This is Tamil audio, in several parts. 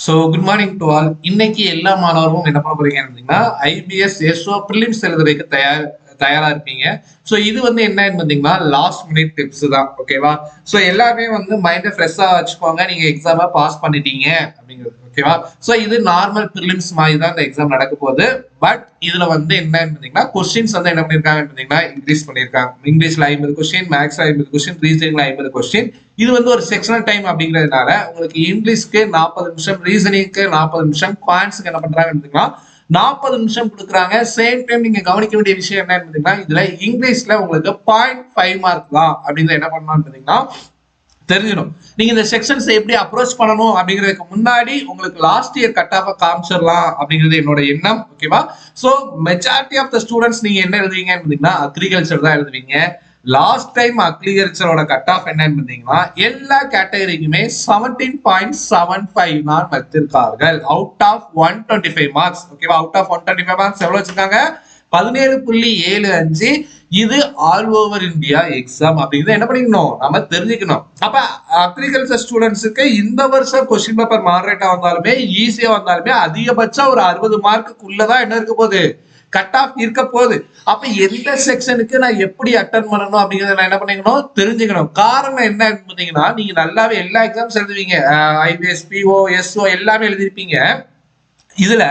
So good morning to all. இன்னைக்கு எல்லா மாணவர்களும் என்ன பண்ண போறீங்க அப்படின்னா ஐபிஎஸ் எஸ்ஓ ப்ரிலிம்ஸ் எழுதுறதுக்கு தயாரா இருப்பீங்க. ஸோ இது வந்து என்னன்னு பார்த்தீங்கன்னா லாஸ்ட் மினிட் டிப்ஸ் தான். ஓகேவா? ஸோ எல்லாருமே வந்து மைண்டை ஃப்ரெஷ்ஷாக வச்சுக்கோங்க. நீங்க எக்ஸாமை பாஸ் பண்ணிட்டீங்க அப்படிங்கிறது. ஓகேவா? ஸோ இது நார்மல் ப்ரிலிம்ஸ் மாதிரி தான் இந்த எக்ஸாம் நடக்க போகுது. பட் இதுல வந்து என்னன்னு பார்த்தீங்கன்னா கொஸ்டின்ஸ் வந்து என்ன பண்ணிருக்காங்கன்னு பார்த்தீங்கன்னா இன்க்ரீஸ் பண்ணியிருக்காங்க. இங்கிலீஷ்ல 50 கொஸ்டின், மேக்ஸ்ல 50 கொஸ்டின், ரீசனிங்ல 50 கொஸ்டின். இது வந்து ஒரு செக்ஷனல் டைம் அப்படிங்கிறதுனால உங்களுக்கு இங்கிலீஷ்க்கு 40 நிமிஷம், ரீசனிங்க்கு 40 நிமிஷம், குவான்ஸ்க்கு என்ன பண்றாங்க 40 நிமிஷம் கொடுக்குறாங்க. சேம் டைம் நீங்க கவனிக்க வேண்டிய விஷயம் என்னன்னு இதுல இங்கிலீஷ்ல உங்களுக்கு 0.5 மார்க் தான் அப்படிங்கிறது என்ன பண்ணலாம்னு தெரிஞ்சிடும். நீங்க இந்த செக்ஷன்ஸ் எப்படி அப்ரோச் பண்ணணும் அப்படிங்கிறதுக்கு முன்னாடி உங்களுக்கு லாஸ்ட் இயர் கட் ஆஃப் காமிச்சிடலாம் அப்படிங்கிறது என்னோட எண்ணம். ஓகேவா? So majority of the students நீங்க என்ன எழுதுவீங்கன்னு அக்ரிகல்ச்சர் தான் எழுதுவீங்க. லாஸ்ட் டைம் அக்ரிகல்ச்சரோட கட் ஆஃப் என்னன்னு பார்த்தீங்கன்னா எல்லா கேட்டகரிக்குமே 17.75 மார்க் வச்சிருக்கார்கள் அவுட் ஆஃப் 125 மார்க்ஸ். ஓகேவா? அவுட் ஆஃப் 125 மார்க்ஸ் எவ்வளவு வச்சிருக்காங்க? 17.75. இது ஆல் ஓவர் இந்தியா எக்ஸாம் அப்படிங்கிறது என்ன பண்ணிக்கணும், நம்ம தெரிஞ்சுக்கணும். அப்ப அக்ரிகல்ச்சர் ஸ்டூடெண்ட்ஸுக்கு இந்த வருஷம் கொஸ்டின் பேப்பர் மாடரேட்டா வந்தாலுமே ஈஸியா வந்தாலுமே அதிகபட்சம் ஒரு 60 மார்க்குள்ளதான் என்ன இருக்க போகுது, கட் ஆஃப் இருக்க போகுது. அப்ப எந்த செக்ஷனுக்கு நான் எப்படி அட்டன் பண்ணணும் அப்படிங்கறத நான் என்ன பண்ணிக்கணும், தெரிஞ்சுக்கணும். காரணம் என்ன பார்த்தீங்கன்னா நீங்க நல்லாவே எல்லா எக்ஸாம்ஸ் எழுதுவீங்க. ஐபிஎஸ், பிஓ, எஸ்ஓ எல்லாமே எழுதிருப்பீங்க. இதுல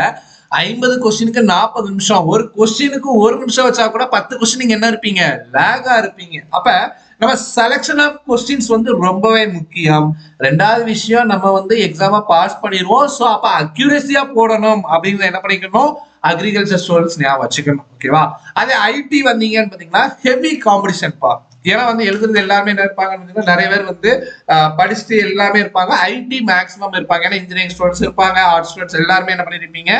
50 கொஸ்டினுக்கு 40 நிமிஷம், ஒரு கொஸ்டினுக்கு 1 நிமிஷம் வச்சா கூட 10 கொஸ்டின் நீங்க என்ன இருப்பீங்க, லேகா இருப்பீங்க. அப்ப நம்ம செலக்ஷன் ஆஃப் கொஸ்டின்ஸ் வந்து ரொம்பவே முக்கியம். ரெண்டாவது விஷயம், நம்ம வந்து எக்ஸாம பாஸ் பண்ணிடுவோம். ஸோ அப்ப அக்யூரேசியா போடணும் அப்படிங்கிறத என்ன பண்ணிக்கணும், அக்ரிகல்ச்சர் ஸ்டூடெண்ட்ஸ் ஞாபகம் வச்சுக்கணும். ஓகேவா? அதே ஐடி வந்தீங்கன்னு பாத்தீங்கன்னா ஹெவி காம்படிஷன் பா. ஏன்னா வந்து எழுதுறது எல்லாருமே என்ன இருப்பாங்க, நிறைய பேர் வந்து படிச்சுட்டு எல்லாமே இருப்பாங்க. ஐடி மேக்ஸிமம் இருப்பாங்க. ஏன்னா இன்ஜினியரிங் ஸ்டூடெண்ட்ஸ் இருப்பாங்க, ஆர்ட்ஸ் ஸ்டூடெண்ட்ஸ் எல்லாருமே என்ன பண்ணிருப்பீங்க,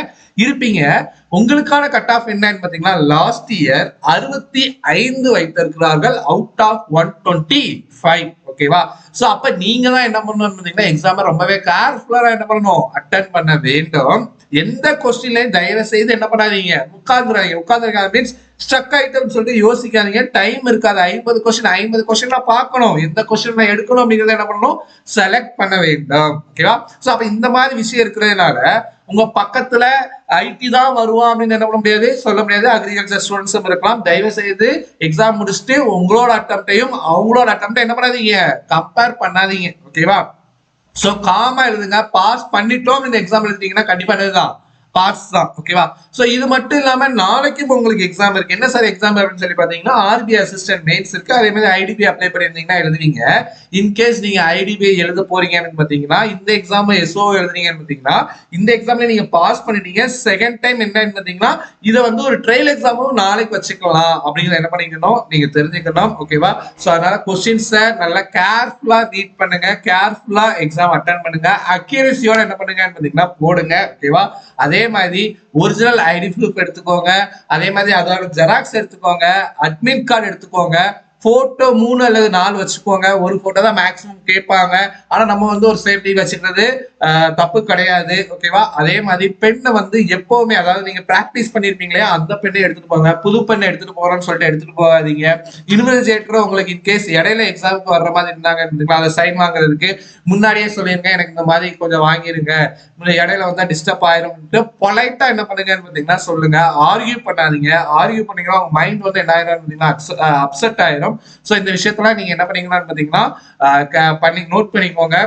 இருப்பீங்க. உங்களுக்கான கட் ஆஃப் என்னன்னு பாத்தீங்கன்னா லாஸ்ட் இயர் 65 வைத்திருக்கிறார்கள் அவுட் ஆஃப் 125. ஓகேவா? சோ அப்ப நீங்க தான் என்ன பண்ணணும் பாத்தீங்கன்னா எக்ஸாம் ரொம்பவே கேர்ஃபுல்லா என்ன பண்ணணும், அட்டன் பண்ண வேண்டும். எந்த கொஸ்டின்லையும் தயவு செய்து என்ன பண்ணாதீங்க, உட்கார்ந்துருக்காங்க மீன்ஸ் ஸ்ட்ரக் ஐட்டம் சொல்லிட்டு யோசிக்காதீங்க. டைம் இருக்காது. 50 கொஸ்டின் பார்க்கணும், எந்த கொஸ்டின் எடுக்கணும் அப்படிங்கறத என்ன பண்ணணும், செலக்ட் பண்ண வேண்டும். ஓகேவா? சோ அப்ப இந்த மாதிரி விஷயம் இருக்கிறதுனால உங்க பக்கத்துல ஐடி தான் வருவான் அப்படின்னு என்ன பண்ண முடியாது, சொல்ல முடியாது. அக்ரிகல்ச்சர் ஸ்டூடெண்ட்ஸும் இருக்கலாம். தயவு செய்து எக்ஸாம் முடிச்சுட்டு உங்களோட அட்டம்ப்டையும் அவங்களோட அட்டம்ப்டை என்ன பண்ணாதீங்க, கம்பேர் பண்ணாதீங்க. ஓகேவா? சோ காமா எழுதுங்க. பாஸ் பண்ணிட்டோம் இந்த எக்ஸாம் எழுதிட்டீங்கன்னா கண்டிப்பா என்னதுதான், பாஸ் தான். ஓகேவா? சோ இது மட்டும் இல்லாம நாளைக்கு உங்களுக்கு எக்ஸாம் இருக்கு. என்ன சார் எக்ஸாம் அப்படின்னு சொல்லி பாத்தீங்கன்னா ஆர்பி அசிஸ்டன்ட் மெயின்ஸ் இருக்கு. அதே மாதிரி ஐடிபி அப்ளை பண்ணிருந்தீங்கன்னா எழுதுவீங்க. இன்கேஸ் நீங்க ஐடிபி எழுத போறீங்கன்னு பாத்தீங்கன்னா இந்த எக்ஸாம் எஸ்ஓ எழுதுனீங்கன்னு பாத்தீங்கன்னா இந்த எக்ஸாம்ல நீங்க பாஸ் பண்ணிட்டீங்க. செகண்ட் டைம் என்னன்னு பாத்தீங்கன்னா இதை வந்து ஒரு ட்ரையல் எக்ஸாமும் நாளைக்கு வச்சுக்கலாம் அப்படிங்கிறத என்ன பண்ணிக்கணும், நீங்க தெரிஞ்சுக்கணும். ஓகேவா? சோ அதனால கொஸ்டின்ஸை நல்லா கேர்ஃபுல்லா ரீட் பண்ணுங்க, கேர்ஃபுல்லா எக்ஸாம் அட்டன் பண்ணுங்க, அக்யூரசியோட என்ன பண்ணுங்கன்னு பாத்தீங்கன்னா போடுங்க. ஓகேவா? அதே மாதிரி ஒரிஜினல் ஐடி ப்ரூஃப் எடுத்துக்கோங்க. அதே மாதிரி அதோட ஜெராக்ஸ் எடுத்துக்கோங்க, அட்மிட் கார்டு எடுத்துக்கோங்க. போட்டோ 3 அல்லது 4 வச்சுக்கோங்க. ஒரு போட்டோ தான் மேக்சிமம் கேட்பாங்க. ஆனா நம்ம வந்து ஒரு சேஃப்டி வச்சுக்கிறது தப்பு கிடையாது. ஓகேவா? அதே மாதிரி பெண்ணை வந்து எப்பவுமே, அதாவது நீங்க பிராக்டிஸ் பண்ணிருப்பீங்களே அந்த பெண்ணை எடுத்துட்டு போங்க. புது பெண்ணை எடுத்துட்டு போறோம்னு சொல்லிட்டு எடுத்துட்டு போகாதீங்க. இன்வெஸ்டிகேட்டர் உங்களுக்கு இன்கேஸ் இடையில எக்ஸாமுக்கு வர்ற மாதிரி இருந்தாங்க அதை சைன் வாங்குறதுக்கு முன்னாடியே சொல்லிருங்க, எனக்கு இந்த மாதிரி கொஞ்சம் வாங்கிருங்க, இடையில வந்தா டிஸ்டர்ப் ஆயிரும். பொலைட்டா என்ன பண்ணுங்கன்னு பாத்தீங்கன்னா சொல்லுங்க. ஆர்கியூ பண்ணாதீங்க. ஆர்கியூ பண்ணீங்கன்னா உங்க மைண்ட் வந்து என்ன ஆயிரும் பாத்தீங்கன்னா அப்செட் ஆயிரும். சோ இந்த விஷயத்தெல்லாம் நீங்க என்ன பண்ணீங்கன்னு பாத்தீங்கன்னா பண்ணி நோட் பண்ணிக்கோங்க.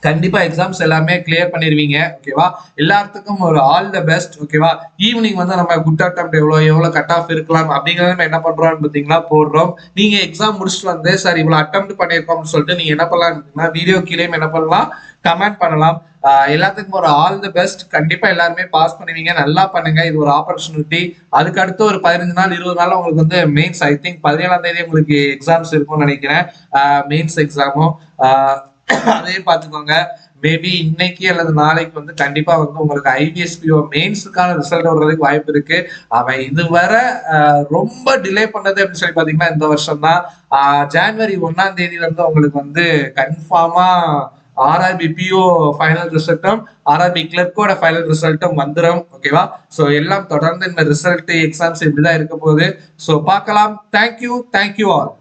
கண்டிப்பா எக்ஸாம்ஸ் எல்லாமே கிளியர் பண்ணிருவீங்க. ஓகேவா? எல்லாத்துக்கும் ஒரு ஆல் த பெஸ்ட். ஓகேவா? ஈவினிங் வந்து நம்ம குட் அட்டெம்ப்ட் எவ்வளவு கட் ஆஃப் இருக்கலாம் அப்படிங்கறத நம்ம என்ன பண்றோம்னு பாத்தீங்கன்னா போடுறோம். நீங்க எக்ஸாம் முடிச்சுட்டு வந்து சார் இவ்வளவு அட்டெம்ப்ட் பண்ணிருக்கோம்னு சொல்லிட்டு நீங்க என்ன பண்ணலாம், வீடியோ கீழே என்ன பண்ணலாம், கமெண்ட் பண்ணலாம். எல்லாத்துக்கும் ஒரு ஆல் தி பெஸ்ட். கண்டிப்பா எல்லாருமே பாஸ் பண்ணுவீங்க. நல்லா பண்ணுங்க. இது ஒரு ஆப்பர்ச்சுனிட்டி. அதுக்கு அடுத்து ஒரு 15 நாள் 20 நாள் உங்களுக்கு வந்து மெயின்ஸ், ஐ திங்க் 17ஆம் தேதி உங்களுக்கு எக்ஸாம்ஸ் இருக்கும்னு நினைக்கிறேன். மெயின்ஸ் எக்ஸாமும் அதையும் பார்த்துக்கோங்க. மேபி இன்னைக்கு அல்லது நாளைக்கு வந்து கண்டிப்பா வந்து உங்களுக்கு ஐபிஎஸ்பிஓ மெயின்ஸுக்கான ரிசல்ட் வர்றதுக்கு வாய்ப்பு இருக்கு. அவன் இதுவரை ரொம்ப டிலே பண்ணது அப்படின்னு சொல்லி பாத்தீங்கன்னா இந்த வருஷம் தான். ஜனவரி 1ஆம் தேதி வந்து உங்களுக்கு வந்து கன்ஃபார்மா ஆர்ஆர்பி பிஓ ஃபைனல் ரிசல்ட்டும் ஆர்ஆர்பி கிளர்க்கோட ஃபைனல் ரிசல்ட்டும் வந்துடும். ஓகேவா? சோ எல்லாம் தொடர்ந்து இந்த ரிசல்ட் எக்ஸாம்ஸ் இப்படிதான் இருக்க போகுது. சோ பார்க்கலாம். Thank you all.